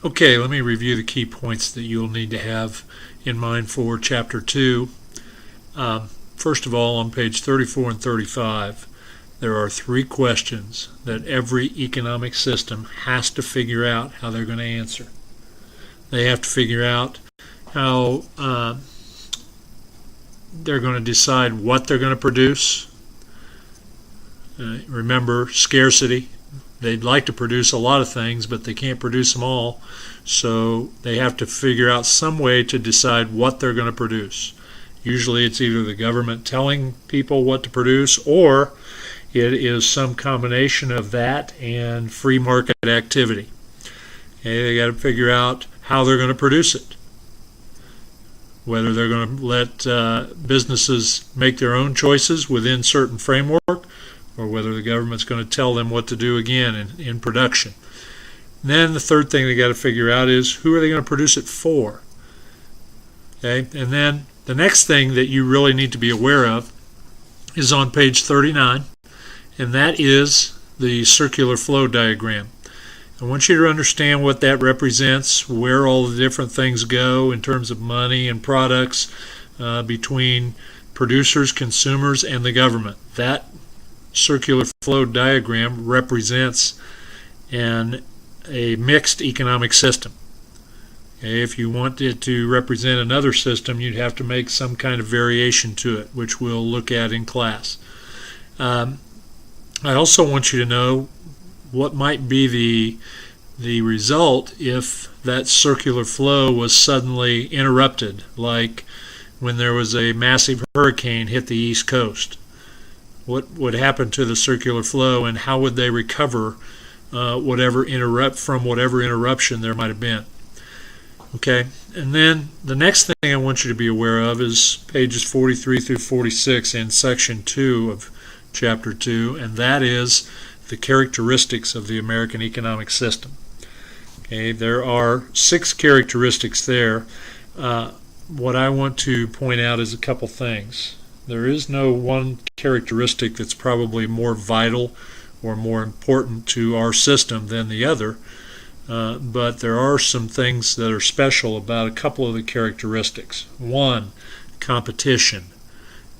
Okay, let me review the key points that you'll need to have in mind for Chapter 2. First of all, on page 34 and 35, there are 3 questions that every economic system has to figure out how they're going to answer. They have to figure out how they're going to decide what they're going to produce. Remember, scarcity. They'd like to produce a lot of things, but they can't produce them all. So they have to figure out some way to decide what they're going to produce. Usually it's either the government telling people what to produce, or it is some combination of that and free market activity. Okay, they got to figure out how they're going to produce it. Whether they're going to let businesses make their own choices within certain framework, or whether the government's going to tell them what to do again in production. And then the third thing they got to figure out is who are they going to produce it for. Okay, and then the next thing that you really need to be aware of is on page 39, and that is the circular flow diagram. I want you to understand what that represents, where all the different things go in terms of money and products between producers, consumers, and the government. That circular flow diagram represents a mixed economic system. Okay, if you want it to represent another system, you'd have to make some kind of variation to it, which we'll look at in class. I also want you to know what might be the result if that circular flow was suddenly interrupted, like when there was a massive hurricane hit the East Coast. What would happen to the circular flow, and how would they recover whatever interruption there might have been? Okay, and then the next thing I want you to be aware of is pages 43 through 46 in section 2 of Chapter 2, and that is the characteristics of the American economic system. Okay, there are 6 characteristics there. What I want to point out is a couple things. There is no one characteristic that's probably more vital or more important to our system than the other, but there are some things that are special about a couple of the characteristics. One, competition.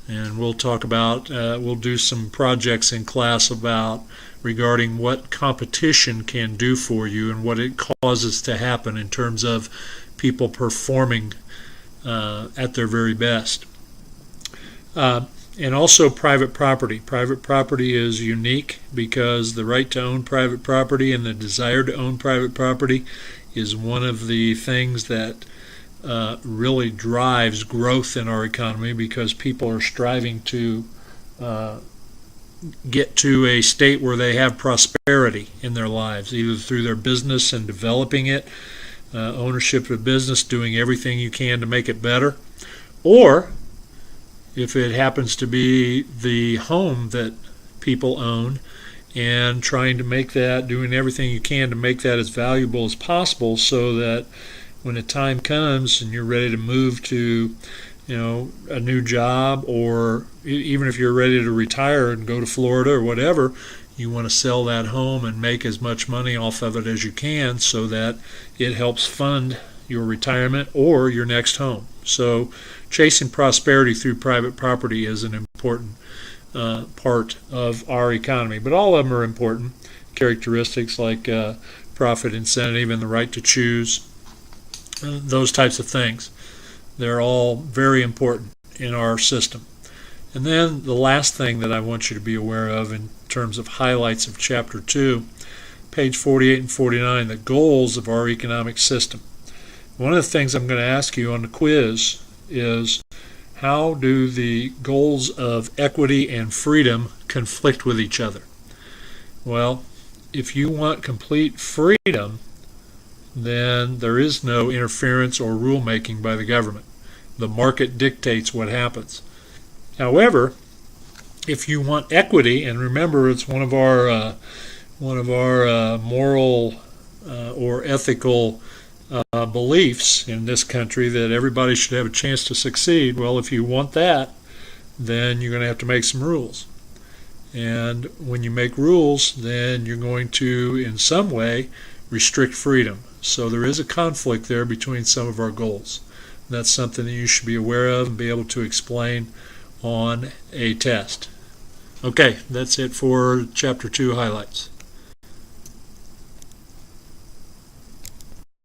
And we'll talk about, we'll do some projects in class regarding what competition can do for you and what it causes to happen in terms of people performing at their very best. And also private property. Private property is unique because the right to own private property and the desire to own private property is one of the things that really drives growth in our economy, because people are striving to get to a state where they have prosperity in their lives, either through their business and developing it, ownership of business, doing everything you can to make it better, or if it happens to be the home that people own, and trying to make that, doing everything you can to make that as valuable as possible, so that when the time comes and you're ready to move to, a new job, or even if you're ready to retire and go to Florida or whatever, you want to sell that home and make as much money off of it as you can, so that it helps fund your retirement or your next home. So chasing prosperity through private property is an important part of our economy. But all of them are important characteristics, like profit incentive and the right to choose, those types of things. They're all very important in our system. And then the last thing that I want you to be aware of in terms of highlights of Chapter 2, page 48 and 49, the goals of our economic system. One of the things I'm going to ask you on the quiz is, how do the goals of equity and freedom conflict with each other? Well, if you want complete freedom, then there is no interference or rulemaking by the government. The market dictates what happens. However, if you want equity, and remember, it's one of our moral or ethical beliefs in this country, that everybody should have a chance to succeed. Well, if you want that, then you're going to have to make some rules. And when you make rules, then you're going to, in some way, restrict freedom. So there is a conflict there between some of our goals. And that's something that you should be aware of and be able to explain on a test. Okay, that's it for Chapter 2 highlights.